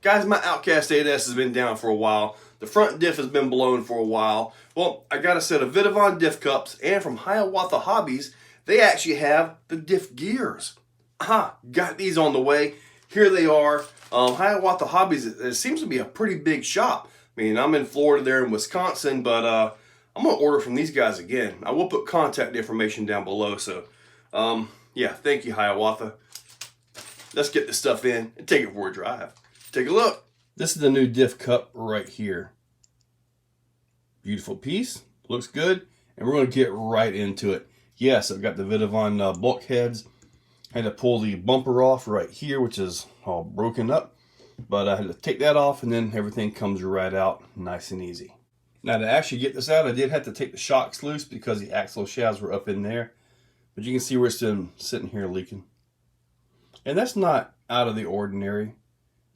Guys, my Outcast 8S has been down for a while. The front diff has been blown for a while. Well, I got a set of Vitavon Diff Cups, and from Hiawatha Hobbies, they actually have the Diff gears. Got these on the way. Here they are. Hiawatha Hobbies, it seems to be a pretty big shop. I mean, I'm in Florida, they're in Wisconsin, but I'm going to order from these guys again. I will put contact information down below, so yeah, thank you, Hiawatha. Let's get this stuff in and take it for a drive. Take a look. This is the new Diff Cup right here. Beautiful piece. Looks good. And we're going to get right into it. Yes, I've got the Vitavon bulkheads. I had to pull the bumper off right here, which is all broken up. But I had to take that off, and then everything comes right out nice and easy. Now, to actually get this out, I did have to take the shocks loose because the axle shafts were up in there. But you can see we're still sitting here leaking. And that's not out of the ordinary.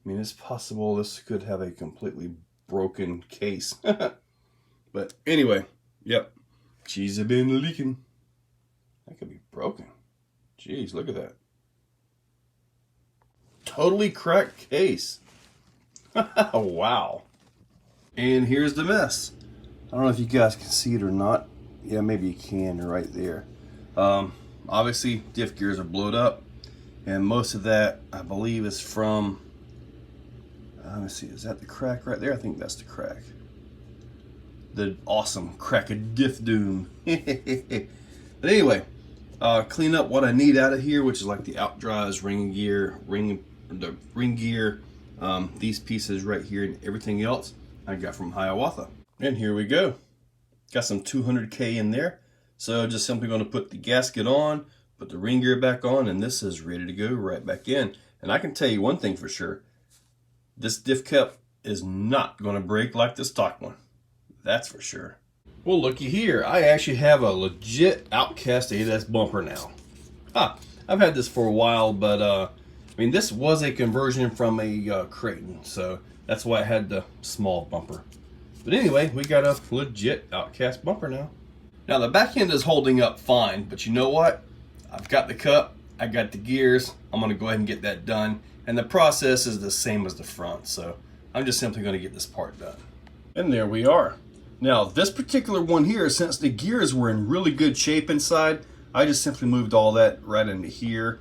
I mean, it's possible this could have a completely broken case. But anyway, yep. She's been leaking. That could be broken. Jeez, look at that. Totally cracked case. Wow. And here's the mess. I don't know if you guys can see it or not. Yeah, maybe you can right there. Obviously, diff gears are blowed up. And most of that, I believe, is from... let me see, is that the crack right there? I think that's the crack. The awesome crack of diff doom. But anyway, clean up what I need out of here, which is like the out drives, ring gear, these pieces right here, and everything else I got from Hiawatha. And here we go. Got some 200K in there. So just simply going to put the gasket on, put the ring gear back on, and this is ready to go right back in. And I can tell you one thing for sure. This diff cup is not going to break like the stock one. That's for sure. Well, looky here. I actually have a legit Outcast 8S bumper now. I've had this for a while, but I mean, this was a conversion from a Creighton, so that's why I had the small bumper. But anyway, we got a legit Outcast bumper now. Now, the back end is holding up fine, but you know what? I've got the cup, I got the gears. I'm going to go ahead and get that done. And the process is the same as the front, so I'm just simply going to get this part done. And there we are. Now, this particular one here, since the gears were in really good shape inside, I just simply moved all that right into here.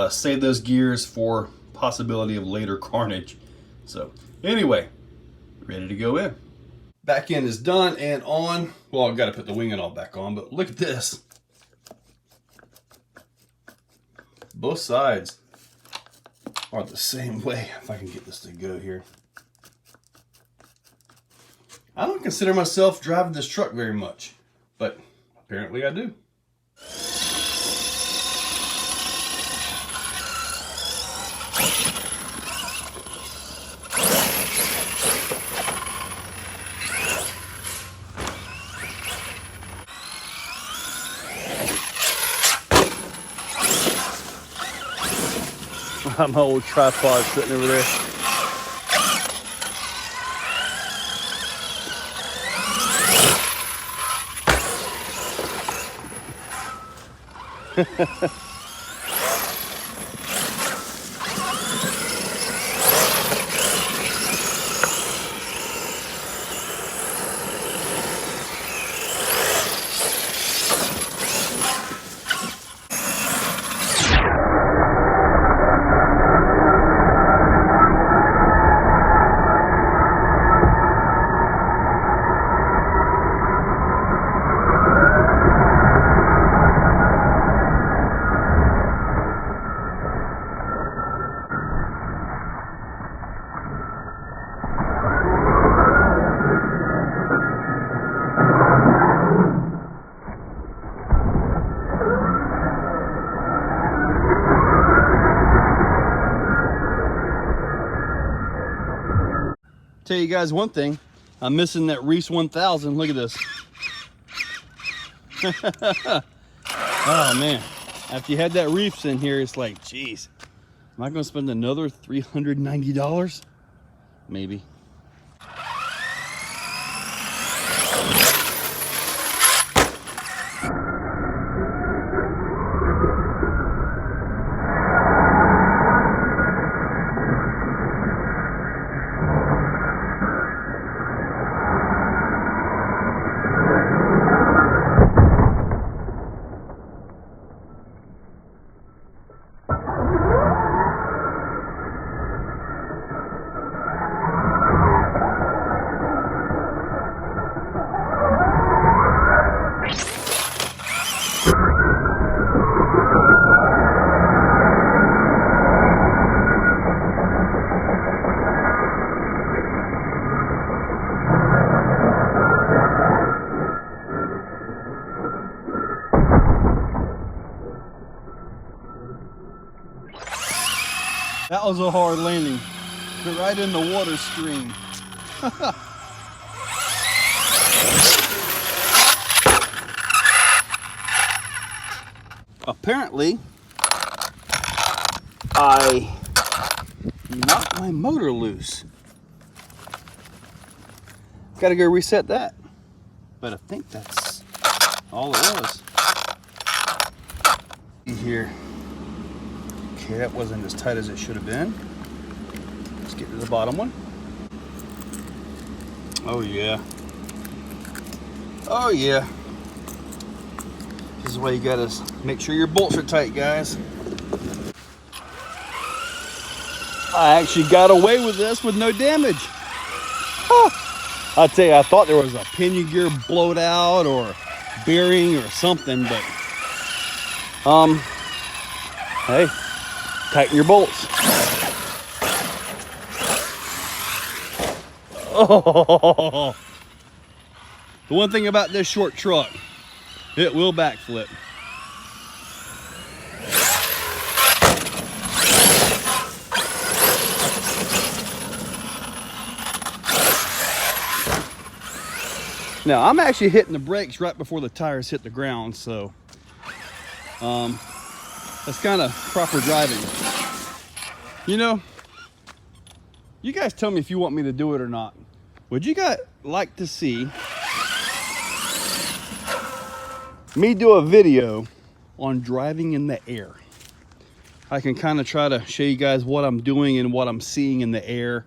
Save those gears for possibility of later carnage. So, anyway, ready to go in. Back end is done and on. Well, I've got to put the wing and all back on, but look at this. Both sides are the same way. If I can get this to go here. I don't consider myself driving this truck very much, but apparently I do. My old tripod sitting over there. Tell you guys one thing, I'm missing that Reese 1000. Look at this. Oh man, after you had that Reese in here, it's like, geez, am I gonna spend another $390? Maybe. was a hard landing. Right in the water stream. Apparently, I knocked my motor loose. Gotta go reset that. But I think that's all it was. Here. Okay, that wasn't as tight as it should have been. Let's get to the bottom one. Oh yeah. Oh yeah. This is why you gotta make sure your bolts are tight, guys. I actually got away with this with no damage. I'll tell you, I thought there was a pinion gear blowed out or bearing or something, but hey, tighten your bolts. Oh, the one thing about this short truck, it will backflip. Now, I'm actually hitting the brakes right before the tires hit the ground, so that's kind of proper driving. You know, you guys tell me if you want me to do it or not. Would you guys like to see me do a video on driving in the air? I can kind of try to show you guys what I'm doing and what I'm seeing in the air.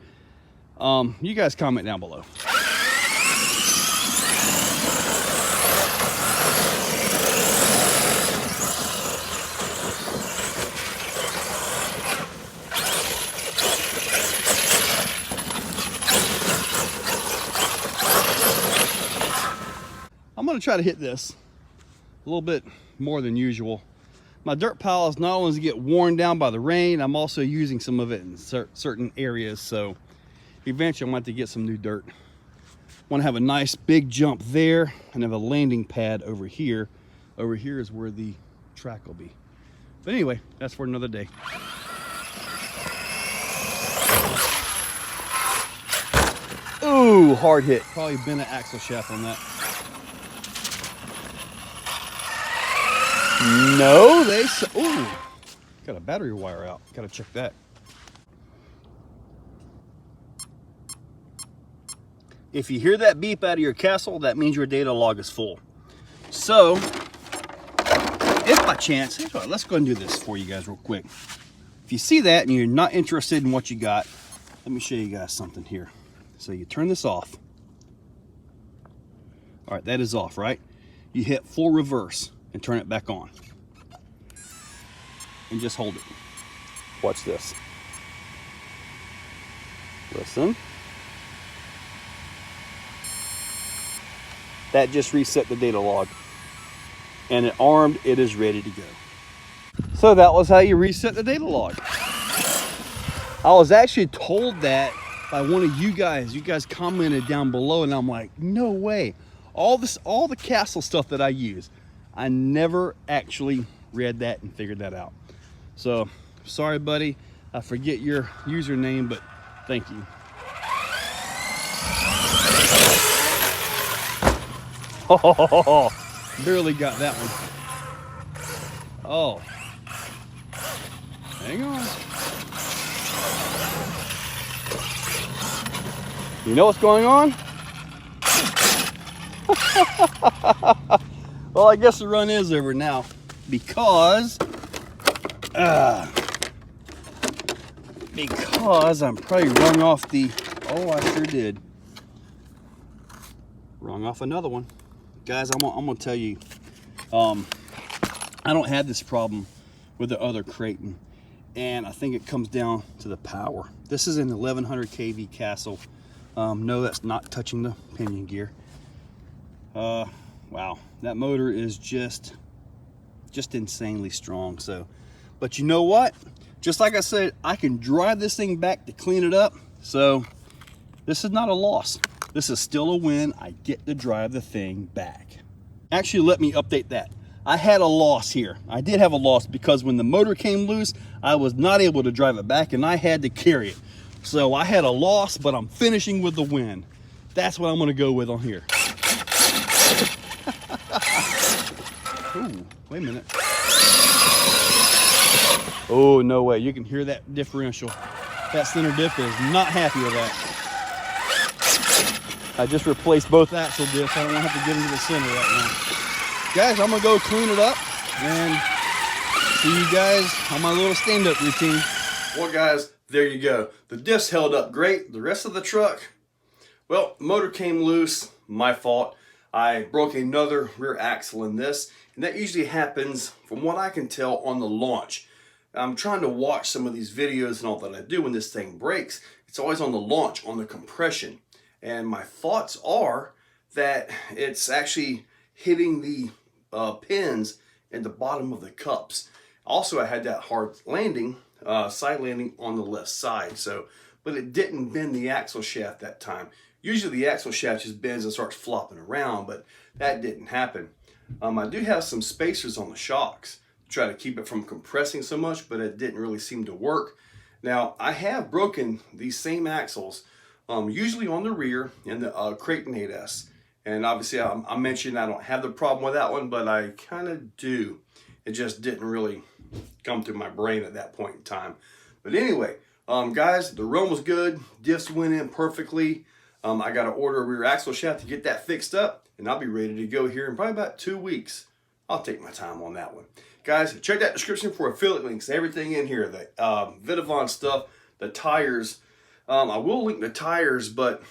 You guys comment down below. I'm going to try to hit this a little bit more than usual. My dirt piles not only get worn down by the rain, I'm also using some of it in certain areas, so eventually I'm going to have to get some new dirt. I want to have a nice big jump there and have a landing pad over here. Over here is where the track will be. But anyway, that's for another day. Ooh, hard hit. Probably bent an axle shaft on that. No, they ooh, got a battery wire out. Gotta check that. If you hear that beep out of your castle, that means your data log is full. So, if by chance, let's go and do this for you guys real quick. If you see that and you're not interested in what you got, let me show you guys something here. So you turn this off. All right, that is off, right? You hit full reverse and turn it back on. And just hold it. Watch this. Listen. That just reset the data log. And it armed, it is ready to go. So that was how you reset the data log. I was actually told that by one of you guys. You guys commented down below and I'm like, no way. All the castle stuff that I use, I never actually read that and figured that out. So, sorry buddy, I forget your username, but thank you. Oh, barely got that one. Oh, hang on. You know what's going on? Well, I guess the run is over now because I'm probably rung off the, oh, I sure did. Rung off another one. Guys, I'm gonna tell you, I don't have this problem with the other Creighton, and I think it comes down to the power. This is an 1100 kV Castle. No, that's not touching the pinion gear. Wow, that motor is just insanely strong. So, but you know what? Just like I said, I can drive this thing back to clean it up. So this is not a loss. This is still a win. I get to drive the thing back. Actually, let me update that. I had a loss here. I did have a loss because when the motor came loose, I was not able to drive it back and I had to carry it. So I had a loss, but I'm finishing with the win. That's what I'm gonna go with on here. Ooh, wait a minute. Oh, no way. You can hear that differential. That center diff is not happy with that. I just replaced both axle diffs. I don't want to have to get into the center right now. Guys, I'm going to go clean it up and see you guys on my little stand-up routine. Well, guys, there you go. The diffs held up great. The rest of the truck, well, motor came loose. My fault. I broke another rear axle in this, and that usually happens, from what I can tell, on the launch. I'm trying to watch some of these videos and all that I do when this thing breaks. It's always on the launch, on the compression. And my thoughts are that it's actually hitting the pins at the bottom of the cups. Also, I had that hard landing, side landing on the left side. But it didn't bend the axle shaft that time. Usually the axle shaft just bends and starts flopping around, but that didn't happen. I do have some spacers on the shocks to try to keep it from compressing so much, but it didn't really seem to work. Now, I have broken these same axles, usually on the rear in the Creighton 8S. And obviously I mentioned I don't have the problem with that one, but I kind of do. It just didn't really come through my brain at that point in time. But anyway, guys, the run was good. Diffs went in perfectly. I got to order a rear axle shaft to get that fixed up, and I'll be ready to go here in probably about 2 weeks. I'll take my time on that one. Guys, check that description for affiliate links. Everything in here, the Vitavon stuff, the tires. I will link the tires, but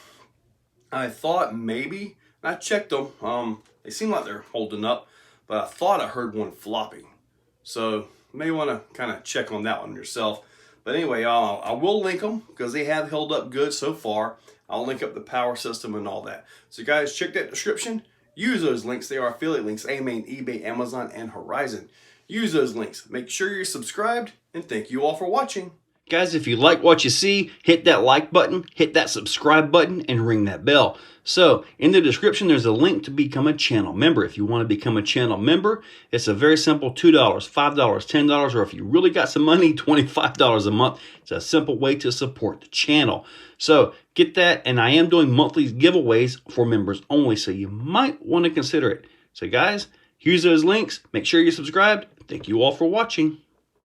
I thought maybe, and I checked them, they seem like they're holding up, but I thought I heard one flopping. So you may want to kind of check on that one yourself. But anyway, I will link them because they have held up good so far. I'll link up the power system and all that. So guys, check that description. Use those links. They are affiliate links. AMain, eBay, Amazon, and Horizon. Use those links. Make sure you're subscribed, and thank you all for watching. Guys, if you like what you see, hit that like button, hit that subscribe button, and ring that bell. So, in the description, there's a link to become a channel member. If you want to become a channel member, it's a very simple $2, $5, $10, or if you really got some money, $25 a month. It's a simple way to support the channel. So, get that, and I am doing monthly giveaways for members only, so you might want to consider it. So, guys, use those links. Make sure you're subscribed. Thank you all for watching.